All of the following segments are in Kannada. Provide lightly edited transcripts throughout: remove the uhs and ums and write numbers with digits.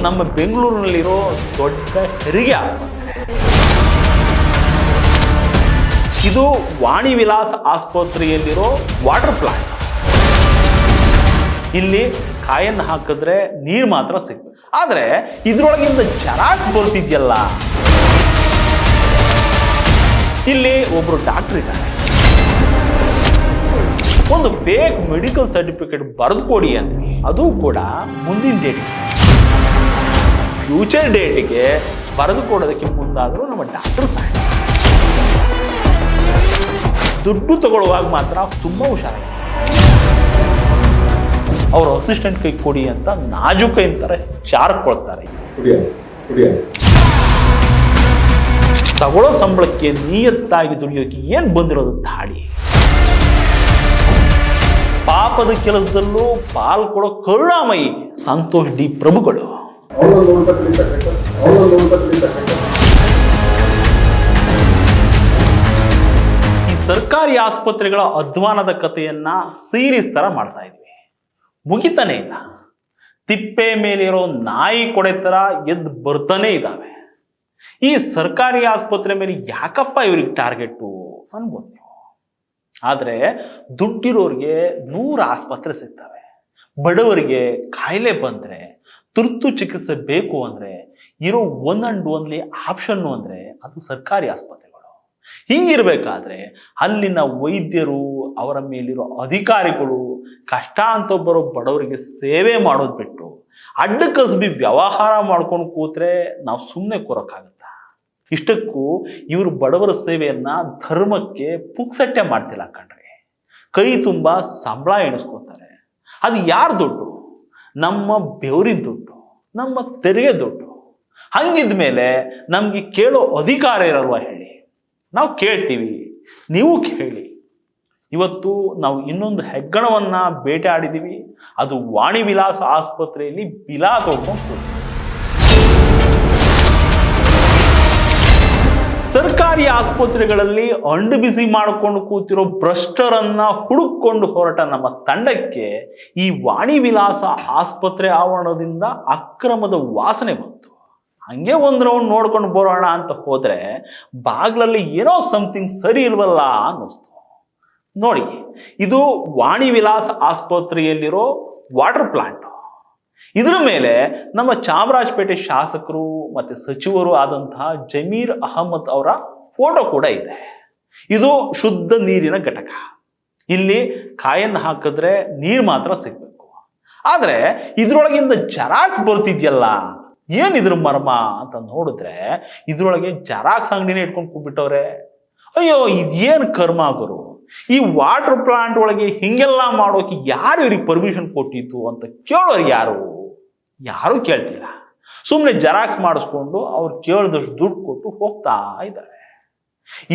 ನಮ್ಮ ಬೆಂಗಳೂರಿನಲ್ಲಿರೋ ದೊಡ್ಡ ಹೆರಿಗೆ ಆಸ್ಪತ್ರೆ. ಇದು ವಾಣಿ ವಿಲಾಸ್ ಆಸ್ಪತ್ರೆಯಲ್ಲಿರೋ ವಾಟರ್ ಪ್ಲಾಂಟ್. ಇಲ್ಲಿ ಕಾಯನ್ನು ಹಾಕಿದ್ರೆ ನೀರು ಮಾತ್ರ ಸಿಗ್ಬೇಕು. ಆದ್ರೆ ಇದ್ರೊಳಗಿಂದ ಜರಾಕ್ಸ್ ಬರ್ತಿದ್ಯಲ್ಲ. ಇಲ್ಲಿ ಒಬ್ರು ಡಾಕ್ಟರ್ ಇದ್ದಾರೆ, ಒಂದು ಫೇಕ್ ಮೆಡಿಕಲ್ ಸರ್ಟಿಫಿಕೇಟ್ ಬರೆದು ಕೊಡಿ ಅಂದ್ವಿ. ಅದು ಕೂಡ ಮುಂದಿನ ಡೇಟ್, ಫ್ಯೂಚರ್ ಡೇಟಿಗೆ ಬರೆದು ಕೊಡೋದಕ್ಕೆ ಮುಂದಾದರೂ ನಮ್ಮ ಡಾಕ್ಟರ್ ಸಾಯ. ದುಡ್ಡು ತಗೊಳ್ಳುವಾಗ ಮಾತ್ರ ತುಂಬಾ ಹುಷಾರಾಗಿ ಅವ್ರ ಅಸಿಸ್ಟೆಂಟ್ ಕೈ ಕೊಡಿ ಅಂತ ನಾಜೂಕ ಅಂತಾರೆ, ಚಾರ್ಕೊಳ್ತಾರೆ. ತಗೊಳ್ಳೋ ಸಂಬಳಕ್ಕೆ ನಿಯತ್ತಾಗಿ ದುಡಿಯೋಕೆ ಏನ್ ಬಂದಿರೋದು ದಾಳಿ. ಪಾಪದ ಕೆಲಸದಲ್ಲೂ ಪಾಲ್ ಕೊಡೋ ಕರುಣಾಮಯಿ ಸಂತೋಷ್ ಡಿ ಪ್ರಭುಗಳು. ಈ ಸರ್ಕಾರಿ ಆಸ್ಪತ್ರೆಗಳ ಅಧ್ವಾನದ ಕಥೆಯನ್ನ ಸೀರೀಸ್ ತರ ಮಾಡ್ತಾ ಇದ್ವಿ, ಮುಗಿತಾನೆ ಇಲ್ಲ. ತಿಪ್ಪೆ ಮೇಲಿರೋ ನಾಯಿ ಕೊಡೆ ತರ ಎದ್ದು ಬರ್ತಾನೆ ಇದ್ದಾವೆ. ಈ ಸರ್ಕಾರಿ ಆಸ್ಪತ್ರೆ ಮೇಲೆ ಯಾಕಪ್ಪ ಇವ್ರಿಗೆ ಟಾರ್ಗೆಟು ಅನ್ಬೋದು ನೀವು. ಆದ್ರೆ ದುಡ್ಡಿರೋರಿಗೆ 100 ಆಸ್ಪತ್ರೆ ಸಿಗ್ತವೆ. ಬಡವರಿಗೆ ಕಾಯಿಲೆ ಬಂದ್ರೆ, ತುರ್ತು ಚಿಕಿತ್ಸೆ ಬೇಕು ಅಂದ್ರೆ ಇರೋ ಒನ್ ಅಂಡ್ ಓನ್ಲಿ ಆಪ್ಷನ್ ಅಂದ್ರೆ ಅದು ಸರ್ಕಾರಿ ಆಸ್ಪತ್ರೆಗಳು. ಹಿಂಗಿರ್ಬೇಕಾದ್ರೆ ಅಲ್ಲಿನ ವೈದ್ಯರು, ಅವರ ಮೇಲಿರೋ ಅಧಿಕಾರಿಗಳು ಕಷ್ಟ ಅಂತ ಬರೋ ಬಡವರಿಗೆ ಸೇವೆ ಮಾಡೋದು ಬಿಟ್ಟು ಅಡ್ಡ ಕಸಬಿ ವ್ಯವಹಾರ ಮಾಡ್ಕೊಂಡು ಕೂತ್ರೆ ನಾವು ಸುಮ್ಮನೆ ಕೂರಕ್ಕಾಗತ್ತ. ಇಷ್ಟಕ್ಕೂ ಇವರು ಬಡವರ ಸೇವೆಯನ್ನ ಧರ್ಮಕ್ಕೆ ಪುಕ್ಸಟ್ಟೆ ಮಾಡ್ತಿಲ್ಲ ಕಣ್ರಿ. ಕೈ ತುಂಬ ಸಂಬಳ ಎಣಿಸ್ಕೋತಾರೆ. ಅದು ಯಾರ ದುಡ್ಡು? ನಮ್ಮ ಬೆವರಿನ ದುಡ್ಡು, ನಮ್ಮ ತೆರಿಗೆ ದುಡ್ಡು. ಹಂಗಿದ್ಮೇಲೆ ನಮ್ಗೆ ಕೇಳೋ ಅಧಿಕಾರ ಇರಲ್ವಾ ಹೇಳಿ? ನಾವು ಕೇಳ್ತೀವಿ, ನೀವು ಕೇಳಿ. ಇವತ್ತು ನಾವು ಇನ್ನೊಂದು ಹೆಗ್ಗಣವನ್ನ ಬೇಟೆ ಆಡಿದೀವಿ. ಅದು ವಾಣಿ ವಿಲಾಸ ಆಸ್ಪತ್ರೆಯಲ್ಲಿ ಬಿಲಾ ತಗೊಂಡು ಸರ್ಕಾರಿ ಆಸ್ಪತ್ರೆಗಳಲ್ಲಿ ಅಂಡು ಬಿಸಿ ಮಾಡಿಕೊಂಡು ಕೂತಿರೋ ಭ್ರಷ್ಟರನ್ನ ಹುಡುಕೊಂಡು ಹೊರಟ ನಮ್ಮ ತಂಡಕ್ಕೆ ಈ ವಾಣಿ ವಿಲಾಸ ಆಸ್ಪತ್ರೆ ಆವರಣದಿಂದ ಅಕ್ರಮದ ವಾಸನೆ ಬಂತು. ಹಂಗೆ ಒಂದ್ ರೌಂಡ್ ನೋಡ್ಕೊಂಡು ಬರೋಣ ಅಂತ ಹೋದ್ರೆ ಬಾಗ್ಲಲ್ಲಿ ಏನೋ ಸಮಥಿಂಗ್ ಸರಿ ಇಲ್ವಲ್ಲ ಅನ್ನಿಸ್ತು. ನೋಡಿ, ಇದು ವಾಣಿ ವಿಲಾಸ್ ಆಸ್ಪತ್ರೆಯಲ್ಲಿರೋ ವಾಟರ್ ಪ್ಲಾಂಟ್. ಇದರ ಮೇಲೆ ನಮ್ಮ ಚಾಮರಾಜಪೇಟೆ ಶಾಸಕರು ಮತ್ತೆ ಸಚಿವರು ಆದಂತಹ ಜಮೀರ್ ಅಹಮದ್ ಅವರ ಫೋಟೋ ಕೂಡ ಇದೆ. ಇದು ಶುದ್ಧ ನೀರಿನ ಘಟಕ. ಇಲ್ಲಿ ಕಾಯನ್ನು ಹಾಕಿದ್ರೆ ನೀರು ಮಾತ್ರ ಸಿಗ್ಬೇಕು. ಆದ್ರೆ ಇದ್ರೊಳಗಿಂದ ಜರಾಕ್ಸ್ ಬರ್ತಿದ್ಯಲ್ಲ, ಏನಿದ್ರ ಮರ್ಮ ಅಂತ ನೋಡಿದ್ರೆ ಇದ್ರೊಳಗೆ ಜರಾಕ್ಸ್ ಅಂಗಡಿನೇ ಇಟ್ಕೊಂಡು ಕೂತ್ಬಿಟ್ಟವ್ರೆ. ಅಯ್ಯೋ, ಇದೇನ್ ಕರ್ಮ ಗುರು. ಈ ವಾಟರ್ ಪ್ಲಾಂಟ್ ಒಳಗೆ ಹಿಂಗೆಲ್ಲ ಮಾಡೋಕೆ ಯಾರು ಇವ್ರಿಗೆ ಪರ್ಮಿಷನ್ ಕೊಟ್ಟಿತ್ತು ಅಂತ ಕೇಳೋರು ಯಾರು ಕೇಳ್ತಿಲ್ಲ. ಸುಮ್ಮನೆ ಜೆರಾಕ್ಸ್ ಮಾಡಿಸ್ಕೊಂಡು ಅವ್ರು ಕೇಳಿದಷ್ಟು ದುಡ್ಡು ಕೊಟ್ಟು ಹೋಗ್ತಾ ಇದ್ದಾರೆ.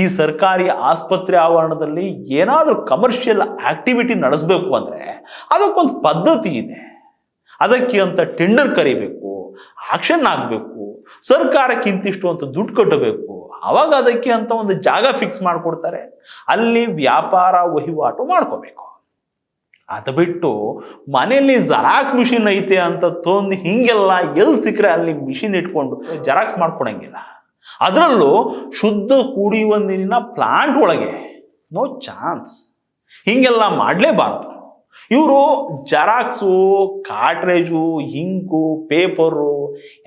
ಈ ಸರ್ಕಾರಿ ಆಸ್ಪತ್ರೆ ಆವರಣದಲ್ಲಿ ಏನಾದರೂ ಕಮರ್ಷಿಯಲ್ ಆಕ್ಟಿವಿಟಿ ನಡೆಸಬೇಕು ಅಂದ್ರೆ ಅದಕ್ಕೊಂದು ಪದ್ಧತಿ ಇದೆ. ಅದಕ್ಕೆ ಅಂತ ಟೆಂಡರ್ ಕರಿಬೇಕು, ಆಕ್ಷನ್ ಆಗಬೇಕು, ಸರ್ಕಾರಕ್ಕೆ ಇಂತಿಷ್ಟು ಅಂತ ದುಡ್ಡು ಕಟ್ಟಬೇಕು. ಅವಾಗ ಅದಕ್ಕೆ ಅಂತ ಒಂದು ಜಾಗ ಫಿಕ್ಸ್ ಮಾಡಿಕೊಡ್ತಾರೆ, ಅಲ್ಲಿ ವ್ಯಾಪಾರ ವಹಿವಾಟು ಮಾಡ್ಕೋಬೇಕು. ಅದು ಬಿಟ್ಟು ಮನೆಯಲ್ಲಿ ಜೆರಾಕ್ಸ್ ಮಿಷಿನ್ ಐತೆ ಅಂತ ತೊಂದು ಹಿಂಗೆಲ್ಲ ಎಲ್ಲಿ ಸಿಕ್ಕರೆ ಅಲ್ಲಿ ಮಿಷಿನ್ ಇಟ್ಕೊಂಡು ಜೆರಾಕ್ಸ್ ಮಾಡ್ಕೊಳಂಗಿಲ್ಲ. ಅದರಲ್ಲೂ ಶುದ್ಧ ಕುಡಿಯುವ ನೀರಿನ ಪ್ಲಾಂಟ್ ಒಳಗೆ ನೋ ಚಾನ್ಸ್. ಹಿಂಗೆಲ್ಲ ಮಾಡಲೇಬಾರ್ದು. ಇವರು ಜೆರಾಕ್ಸು, ಕಾಟ್ರೇಜು, ಇಂಕು, ಪೇಪರು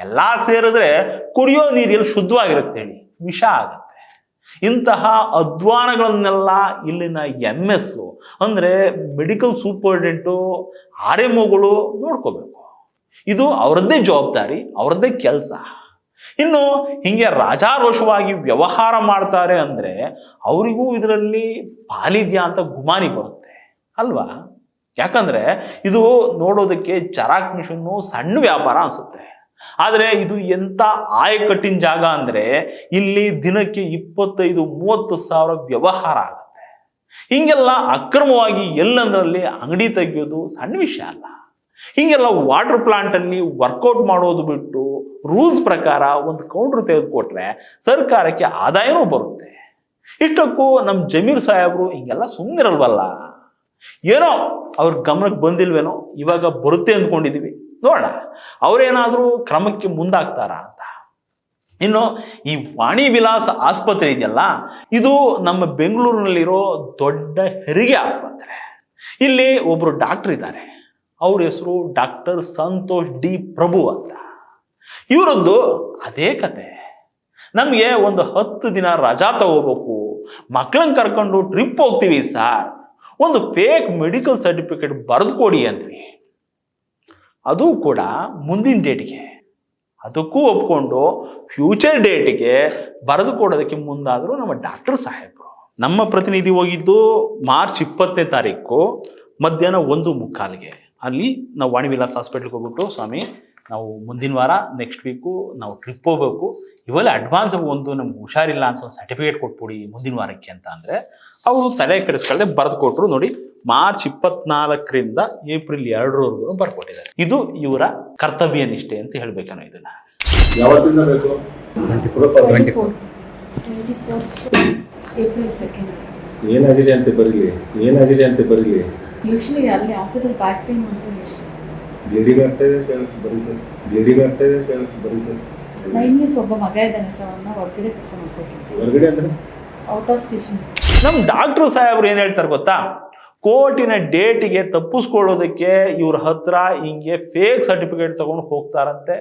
ಎಲ್ಲ ಸೇರಿದ್ರೆ ಕುಡಿಯೋ ನೀರು ಎಲ್ಲಿ ಶುದ್ಧವಾಗಿರುತ್ತೆ ಹೇಳಿ? ವಿಷ ಆಗುತ್ತೆ. ಇಂತಹ ಅಧ್ವಾನಗಳನ್ನೆಲ್ಲ ಇಲ್ಲಿನ MS ಅಂದ್ರೆ ಮೆಡಿಕಲ್ ಸೂಪರ್ಡೆಂಟು, RMOಗಳು ನೋಡ್ಕೋಬೇಕು. ಇದು ಅವರದ್ದೇ ಜವಾಬ್ದಾರಿ, ಅವರದ್ದೇ ಕೆಲಸ. ಇನ್ನು ಹಿಂಗೆ ರಾಜಾರೋಷವಾಗಿ ವ್ಯವಹಾರ ಮಾಡ್ತಾರೆ ಅಂದ್ರೆ ಅವರಿಗೂ ಇದರಲ್ಲಿ ಪಾಲಿದ್ಯಾ ಅಂತ ಗುಮಾನಿ ಬರುತ್ತೆ ಅಲ್ವಾ? ಯಾಕಂದ್ರೆ ಇದು ನೋಡೋದಕ್ಕೆ ಜೆರಾಕ್ಸ್ ಮಿಷನ್ನು ಸಣ್ಣ ವ್ಯಾಪಾರ ಅನ್ಸುತ್ತೆ. ಆದ್ರೆ ಇದು ಎಂತ ಆಯಕಟ್ಟಿನ ಜಾಗ ಅಂದ್ರೆ ಇಲ್ಲಿ ದಿನಕ್ಕೆ 25-30 ಸಾವಿರ ವ್ಯವಹಾರ ಆಗುತ್ತೆ. ಹಿಂಗೆಲ್ಲ ಅಕ್ರಮವಾಗಿ ಎಲ್ಲಂದ್ರಲ್ಲಿ ಅಂಗಡಿ ತೆಗೆಯೋದು ಸಣ್ಣ ವಿಷಯ ಅಲ್ಲ. ಹಿಂಗೆಲ್ಲ ವಾಟರ್ ಪ್ಲಾಂಟ್ ಅಲ್ಲಿ ವರ್ಕೌಟ್ ಮಾಡೋದು ಬಿಟ್ಟು ರೂಲ್ಸ್ ಪ್ರಕಾರ ಒಂದು ಕೌಂಟರ್ ತೆಗೆದುಕೊಟ್ರೆ ಸರ್ಕಾರಕ್ಕೆ ಆದಾಯವೂ ಬರುತ್ತೆ. ಇಷ್ಟಕ್ಕೂ ನಮ್ಮ ಜಮೀರ್ ಸಾಹೇಬ್ರು ಹಿಂಗೆಲ್ಲ ಸುಮ್ಮನಿರಲ್ವಲ್ಲ. ಏನೋ ಅವ್ರ ಗಮನಕ್ಕೆ ಬಂದಿಲ್ವೇನೋ, ಇವಾಗ ಬರುತ್ತೆ ಅಂದ್ಕೊಂಡಿದೀವಿ. ನೋಡೋಣ ಅವರೇನಾದರೂ ಕ್ರಮಕ್ಕೆ ಮುಂದಾಗ್ತಾರಾ ಅಂತ. ಇನ್ನು ಈ ವಾಣಿ ವಿಲಾಸ ಆಸ್ಪತ್ರೆ ಇದೆಯಲ್ಲ, ಇದು ನಮ್ಮ ಬೆಂಗಳೂರಿನಲ್ಲಿರೋ ದೊಡ್ಡ ಹೆರಿಗೆ ಆಸ್ಪತ್ರೆ. ಇಲ್ಲಿ ಒಬ್ರು ಡಾಕ್ಟರ್ ಇದ್ದಾರೆ, ಅವ್ರ ಹೆಸರು ಡಾಕ್ಟರ್ ಸಂತೋಷ್ ಡಿ ಪ್ರಭು ಅಂತ. ಇವರದ್ದು ಅದೇ ಕತೆ. ನಮಗೆ ಒಂದು 10 ದಿನ ರಜಾ ತಗೋಬೇಕು, ಮಕ್ಕಳನ್ನ ಕರ್ಕೊಂಡು ಟ್ರಿಪ್ ಹೋಗ್ತೀವಿ ಸರ್, ಒಂದು ಫೇಕ್ ಮೆಡಿಕಲ್ ಸರ್ಟಿಫಿಕೇಟ್ ಬರೆದು ಕೊಡಿ ಅಂದ್ವಿ. ಅದು ಕೂಡ ಮುಂದಿನ ಡೇಟ್ಗೆ. ಅದಕ್ಕೂ ಒಪ್ಕೊಂಡು ಫ್ಯೂಚರ್ ಡೇಟ್ಗೆ ಬರೆದು ಕೊಡೋದಕ್ಕೆ ಮುಂದಾದರೂ ನಮ್ಮ ಡಾಕ್ಟರ್ ಸಾಹೇಬರು. ನಮ್ಮ ಪ್ರತಿನಿಧಿ ಹೋಗಿದ್ದು ಮಾರ್ಚ್ 20ನೇ ತಾರೀಕು ಮಧ್ಯಾಹ್ನ 1:15ಗೆ. ಅಲ್ಲಿ ನಾವು ವಾಣಿ ವಿಲಾಸ್ ಹಾಸ್ಪಿಟ್ಲ್ಗೆ ಹೋಗ್ಬಿಟ್ಟು, ಸ್ವಾಮಿ ನಾವು ಮುಂದಿನ ವಾರ ನೆಕ್ಸ್ಟ್ ವೀಕು ನಾವು ಟ್ರಿಪ್ ಹೋಗ್ಬೇಕು, ಇವೆಲ್ಲ ಅಡ್ವಾನ್ಸ್ ಒಂದು ನಮ್ಗೆ ಹುಷಾರಿಲ್ಲ ಅಂತ ಒಂದು ಸರ್ಟಿಫಿಕೇಟ್ ಕೊಟ್ಬಿಡಿ ಮುಂದಿನ ವಾರಕ್ಕೆ ಅಂತ ಅಂದರೆ, ಅವರು ತಲೆ ಕೆಡಿಸ್ಕೊಳ್ಳದೆ ಬರೆದು ಕೊಟ್ಟರು. ನೋಡಿ, ಮಾರ್ಚ್ 24ರಿಂದ ಏಪ್ರಿಲ್ 2ರವರೆಗೂ ಬರ್ಕೊಟ್ಟಿದ್ದಾರೆ. ಇದು ಇವರ ಕರ್ತವ್ಯ ನಿಷ್ಠೆ ಅಂತ ಹೇಳ್ಬೇಕೇನೋ. ಇದನ್ನ ಯಾವತ್ತಿಂದ ಬೇಕು? 24 ಏಪ್ರಿಲ್ 2. ಏನಾಗಿದೆ ಅಂತ ಬರಲಿ, ಏನಾಗಿದೆ ಅಂತ ಬರಲಿ. ಯೂಶಲಿ ಅಲ್ಲಿ ಆಫೀಸಲ್ಲಿ ಬ್ಯಾಕ್ ಪೇನ್ ಅಂತ ಬ್ಲೀಡಿಂಗ್ ಆಗ್ತಾ ಇದೆ ಅಂತ ಹೇಳಿ ಬರೀ ಸರ್, ಬ್ಲೀಡಿಂಗ್ ಆಗ್ತಾ ಇದೆ ಅಂತ ಹೇಳಿ ಬರೀ ಸರ್. 9 ಇಯರ್ಸ್ ಒಬ್ಬ ಮಗ ಇದ್ದಾನೆ ಸರ್, ಅವನ್ನ ಹೊರಗಡೆ ಕರ್ಕೊಂಡು ಹೋಗ್ಬೇಕು. ಹೊರಗಡೆ ಅಂದ್ರೆ ಔಟ್ ಆಫ್ ಸ್ಟೇಷನ್. ನಮ್ಮ ಡಾಕ್ಟರ್ ಸಾಹೇಬ್ರು ಏನು ಹೇಳ್ತಾರೆ ಗೊತ್ತಾ, ಕೋರ್ಟಿನ ಡೇಟಿಗೆ ತಪ್ಪಿಸ್ಕೊಳ್ಳೋದಕ್ಕೆ ಇವ್ರ ಹತ್ರ ಹಿಂಗೆ ಫೇಕ್ ಸರ್ಟಿಫಿಕೇಟ್ ತಗೊಂಡು ಹೋಗ್ತಾರಂತೆ.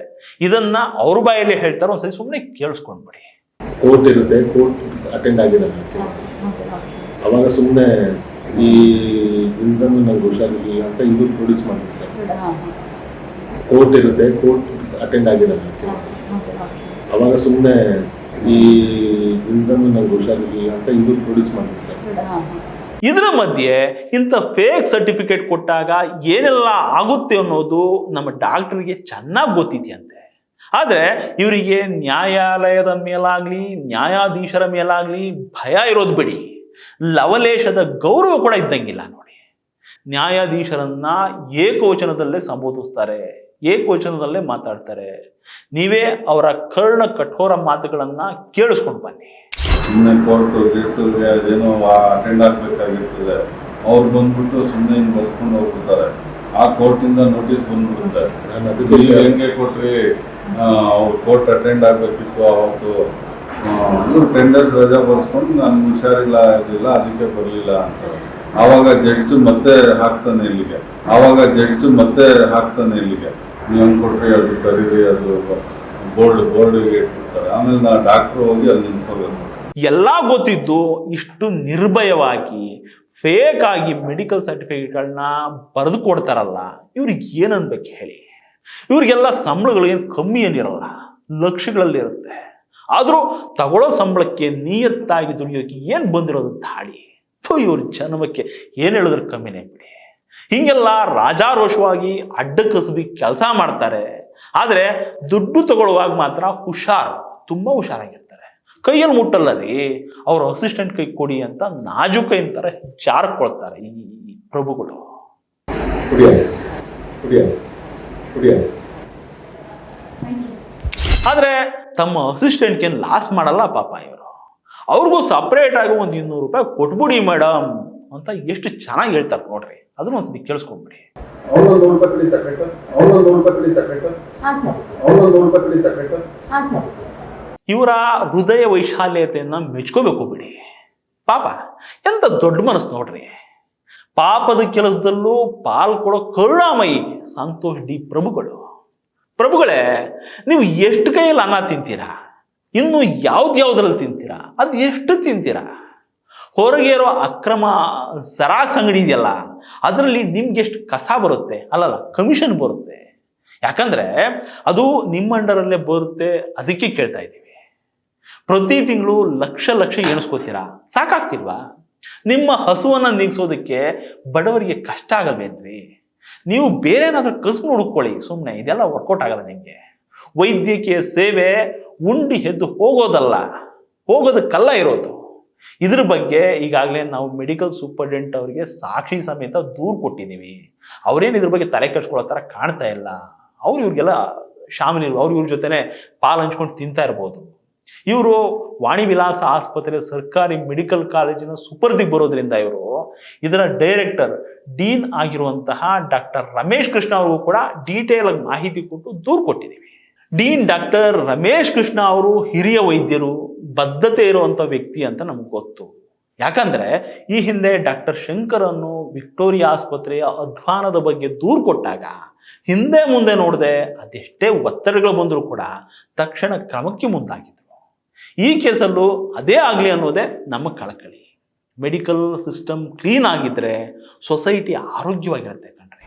ಇದನ್ನ ಅವ್ರ ಬಾಯಲ್ಲಿ ಹೇಳ್ತಾರೆ, ಒಂದ್ಸರಿ ಸುಮ್ಮನೆ ಕೇಳಿಸ್ಕೊಂಡ್ಬಿಡಿ. ಕೋರ್ಟ್ ಇರುತ್ತೆ, ಕೋರ್ಟ್ ಅಟೆಂಡ್ ಆಗಿರಲ್ಲ, ಅವಾಗ ಸುಮ್ಮನೆ ಈ ಇಂದನ್ನು ನಂಗೆ ಹುಷಾರಿರಲಿಲ್ಲ ಅಂತ ಇದು ಪ್ರೊಡ್ಯೂಸ್ ಮಾಡಿರ್ತಾರೆ. ಕೋರ್ಟ್ ಇರುತ್ತೆ, ಕೋರ್ಟ್ ಅಟೆಂಡ್ ಆಗಿರಲ್ಲ, ಅವಾಗ ಸುಮ್ಮನೆ ಈ ಇಂದನ್ನು ನಂಗೆ ಹುಷಾರಿರಲಿಲ್ಲ ಅಂತ ಇದು ಪ್ರೊಡ್ಯೂಸ್ ಮಾಡಿರ್ತಾರೆ. ಇದರ ಮಧ್ಯೆ ಇಂಥ ಫೇಕ್ ಸರ್ಟಿಫಿಕೇಟ್ ಕೊಟ್ಟಾಗ ಏನೆಲ್ಲ ಆಗುತ್ತೆ ಅನ್ನೋದು ನಮ್ಮ ಡಾಕ್ಟರ್ಗೆ ಚೆನ್ನಾಗಿ ಗೊತ್ತಿದೆಯಂತೆ. ಆದರೆ ಇವರಿಗೆ ನ್ಯಾಯಾಲಯದ ಮೇಲಾಗ್ಲಿ ನ್ಯಾಯಾಧೀಶರ ಮೇಲಾಗ್ಲಿ ಭಯ ಇರೋದು ಬಿಡಿ, ಲವಲೇಶದ ಗೌರವ ಕೂಡ ಇದ್ದಂಗಿಲ್ಲ. ನೋಡಿ, ನ್ಯಾಯಾಧೀಶರನ್ನ ಏಕವಚನದಲ್ಲೇ ಸಂಬೋಧಿಸ್ತಾರೆ, ಏಕವಚನದಲ್ಲೇ ಮಾತಾಡ್ತಾರೆ. ನೀವೇ ಅವರ ಕರ್ಣ ಕಠೋರ ಮಾತುಗಳನ್ನ ಕೇಳಿಸ್ಕೊಂಡು ಬನ್ನಿ. ಸುಮ್ಮನೆ ಕೋರ್ಟು ಗೇಟುಗೆ ಅದೇನೋ ಅಟೆಂಡ್ ಆಗಬೇಕಾಗಿರ್ತದೆ, ಅವ್ರು ಬಂದ್ಬಿಟ್ಟು ಸುಮ್ಮನೆ ಹಿಂಗೆ ಬರ್ಕೊಂಡು ಹೋಗ್ಬಿಡ್ತಾರೆ. ಆ ಕೋರ್ಟಿಂದ ನೋಟಿಸ್ ಬಂದ್ಬಿಡುತ್ತೆ, ನೀವು ಹೆಂಗೆ ಕೊಟ್ರಿ, ಅವ್ರು ಕೋರ್ಟ್ ಅಟೆಂಡ್ ಆಗಬೇಕಿತ್ತು ಅವತ್ತು, ಇವ್ರು 10 days ರಜಾ ಬರ್ಸ್ಕೊಂಡು ನನ್ಗೆ ಹುಷಾರಿಲ್ಲ ಇರಲಿಲ್ಲ ಅದಕ್ಕೆ ಬರಲಿಲ್ಲ ಅಂತ. ಆವಾಗ ಜಡ್ಜ್ ಮತ್ತೆ ಹಾಕ್ತಾನೆ ಇಲ್ಲಿಗೆ, ನೀವು ಹೆಂಗೆ ಕೊಟ್ರಿ ಅದು ಕರೀರಿ, ಅದು ಬೋರ್ಡ್ಗೆ ಇಟ್ಬಿಡ್ತಾರೆ. ಆಮೇಲೆ ನಾ ಡಾಕ್ಟ್ರು ಹೋಗಿ ಅಲ್ಲಿ ನಿಂತ್ಕೋಬೇಕು. ಎಲ್ಲ ಗೊತ್ತಿದ್ದು ಇಷ್ಟು ನಿರ್ಭಯವಾಗಿ ಫೇಕ್ ಆಗಿ ಮೆಡಿಕಲ್ ಸರ್ಟಿಫಿಕೇಟ್ಗಳನ್ನ ಬರೆದು ಕೊಡ್ತಾರಲ್ಲ, ಇವ್ರಿಗೆ ಏನನ್ಬೇಕು ಹೇಳಿ? ಇವ್ರಿಗೆಲ್ಲ ಸಂಬಳಗಳು ಏನು ಕಮ್ಮಿ ಏನಿರಲ್ಲ, ಲಕ್ಷಗಳಲ್ಲಿ ಇರುತ್ತೆ. ಆದರೂ ತಗೊಳ್ಳೋ ಸಂಬಳಕ್ಕೆ ನಿಯತ್ತಾಗಿ ದುಡಿಯೋಕೆ ಏನು ಬಂದಿರೋದು ದಾಡಿ. ಇವ್ರ ಜನ್ಮಕ್ಕೆ ಏನು ಹೇಳಿದ್ರೆ ಕಮ್ಮಿನೇ ಬಿಡಿ. ಹೀಗೆಲ್ಲ ರಾಜಾರೋಷವಾಗಿ ಅಡ್ಡ ಕಸಬಿ ಕೆಲಸ ಮಾಡ್ತಾರೆ. ಆದರೆ ದುಡ್ಡು ತಗೊಳ್ಳುವಾಗ ಮಾತ್ರ ತುಂಬ ಹುಷಾರಾಗಿರ್ತಾರೆ. ಕೈಯಲ್ಲಿ ಮುಟ್ಟಲ್ಲ ರೀ, ಅವ್ರ ಅಸಿಸ್ಟೆಂಟ್ ಕೈ ಕೊಡಿ ಅಂತ ನಾಜೂಕೈ ಅಂತಾರೆ, ಜಾರ್ಕೊಳ್ತಾರೆ ಈ ಪ್ರಭುಗಳು. ಆದ್ರೆ ತಮ್ಮ ಅಸಿಸ್ಟೆಂಟ್ಗೆ ಲಾಸ್ ಮಾಡಲ್ಲ ಪಾಪ ಇವರು. ಅವ್ರಿಗೂ ಸಪ್ರೇಟ್ ಆಗಿ ಒಂದು 200 ರೂಪಾಯಿ ಕೊಟ್ಬಿಡಿ ಮೇಡಮ್ ಅಂತ ಎಷ್ಟು ಚೆನ್ನಾಗಿ ಹೇಳ್ತಾರೆ ನೋಡ್ರಿ. ಅದನ್ನ ಒಂದ್ಸತಿ ಕೇಳಿಸ್ಕೊಂಡ್ಬಿಡಿ. ಇವರ ಹೃದಯ ವೈಶಾಲ್ಯತೆಯನ್ನ ಮೆಚ್ಕೋಬೇಕು ಬಿಡಿ. ಪಾಪ ಎಂತ ದೊಡ್ಡ ಮನಸ್ಸು ನೋಡ್ರಿ. ಪಾಪದ ಕೆಲಸದಲ್ಲೂ ಪಾಲ್ಕೊಡೋ ಕರುಣಾಮಯಿ ಸಂತೋಷ್ ಡಿ ಪ್ರಭುಗಳು. ಪ್ರಭುಗಳೇ, ನೀವು ಎಷ್ಟು ಕೈಯಲ್ಲಿ ಅನ್ನ ತಿಂತೀರಾ? ಇನ್ನು ಯಾವ್ದ್ಯಾವ್ದ್ರಲ್ಲಿ ತಿಂತೀರಾ? ಅದು ಎಷ್ಟು ತಿಂತೀರಾ? ಹೊರಗೆ ಇರೋ ಅಕ್ರಮ ಜೆರಾಕ್ಸ್ ಅಂಗಡಿ ಇದೆಯಲ್ಲ, ಅದರಲ್ಲಿ ನಿಮ್ಗೆ ಎಷ್ಟು ಕಸ ಬರುತ್ತೆ, ಅಲ್ಲಲ್ಲ ಕಮಿಷನ್ ಬರುತ್ತೆ. ಯಾಕಂದ್ರೆ ಅದು ನಿಮ್ಮ ಅಂಡರಲ್ಲೇ ಬರುತ್ತೆ, ಅದಕ್ಕೆ ಕೇಳ್ತಾ ಇದ್ದೀವಿ. ಪ್ರತಿ ತಿಂಗಳು ಲಕ್ಷ ಎಣಿಸ್ಕೋತೀರಾ, ಸಾಕಾಗ್ತಿಲ್ವಾ? ನಿಮ್ಮ ಹಸುವನ್ನ ನೀಗಿಸೋದಕ್ಕೆ ಬಡವರಿಗೆ ಕಷ್ಟ ಆಗಲ್ವೇನ್ರಿ? ನೀವು ಬೇರೆ ಏನಾದ್ರೂ ಕಸಬು ಹುಡುಕೊಳ್ಳಿ, ಸುಮ್ಮನೆ ಇದೆಲ್ಲ ವರ್ಕೌಟ್ ಆಗಲ್ಲ ನಿಮಗೆ. ವೈದ್ಯಕೀಯ ಸೇವೆ ಉಂಡಿ ಎದ್ದು ಹೋಗೋದಕ್ಕಲ್ಲ ಇರೋದು. ಇದ್ರ ಬಗ್ಗೆ ಈಗಾಗಲೇ ನಾವು ಮೆಡಿಕಲ್ ಸೂಪರ್ಡೆಂಟ್ ಅವರಿಗೆ ಸಾಕ್ಷಿ ಸಮೇತ ದೂರು ಕೊಟ್ಟಿದ್ದೀವಿ. ಅವ್ರೇನು ಇದ್ರ ಬಗ್ಗೆ ತಲೆ ಕೆಡ್ಸ್ಕೊಳ್ಳೋ ಥರ ಕಾಣ್ತಾ ಇಲ್ಲ. ಅವ್ರು ಇವ್ರಿಗೆಲ್ಲ ಶಾಮಿಲ್, ಅವ್ರು ಇವ್ರ ಜೊತೆನೆ ಪಾಲು ಹಂಚ್ಕೊಂಡು ತಿಂತಾ ಇರ್ಬೋದು. ಇವರು ವಾಣಿ ವಿಲಾಸ ಆಸ್ಪತ್ರೆ ಸರ್ಕಾರಿ ಮೆಡಿಕಲ್ ಕಾಲೇಜಿನ ಸುಪರ್ದಿಗೆ ಬರೋದ್ರಿಂದ ಇದರ ಡೈರೆಕ್ಟರ್ ಡೀನ್ ಆಗಿರುವಂತಹ ಡಾಕ್ಟರ್ ರಮೇಶ್ ಕೃಷ್ಣ ಅವ್ರಿಗೂ ಕೂಡ ಡೀಟೇಲ್ ಆಗಿ ಮಾಹಿತಿ ಕೊಟ್ಟು ದೂರು ಕೊಟ್ಟಿದ್ದೀವಿ. ಡೀನ್ ಡಾಕ್ಟರ್ ರಮೇಶ್ ಕೃಷ್ಣ ಅವರು ಹಿರಿಯ ವೈದ್ಯರು, ಬದ್ಧತೆ ಇರುವಂತ ವ್ಯಕ್ತಿ ಅಂತ ನಮ್ಗೆ ಗೊತ್ತು. ಯಾಕಂದ್ರೆ ಈ ಹಿಂದೆ ಡಾಕ್ಟರ್ ಶಂಕರ್ ಅನ್ನು ವಿಕ್ಟೋರಿಯಾ ಆಸ್ಪತ್ರೆಯ ಅಧ್ವಾನದ ಬಗ್ಗೆ ದೂರು ಕೊಟ್ಟಾಗ ಹಿಂದೆ ಮುಂದೆ ನೋಡದೆ ಅದೆಷ್ಟೇ ಒತ್ತಡಗಳು ಬಂದರೂ ಕೂಡ ತಕ್ಷಣ ಕ್ರಮಕ್ಕೆ ಮುಂದಾಗಿದ್ರು. ಈ ಕೇಸಲ್ಲೂ ಅದೇ ಆಗಲಿ ಅನ್ನೋದೇ ನಮ್ಮ ಕಳಕಳಿ. ಮೆಡಿಕಲ್ ಸಿಸ್ಟಮ್ ಕ್ಲೀನ್ ಆಗಿದ್ರೆ ಸೊಸೈಟಿ ಆರೋಗ್ಯವಾಗಿರುತ್ತೆ ಕಣ್ರಿ.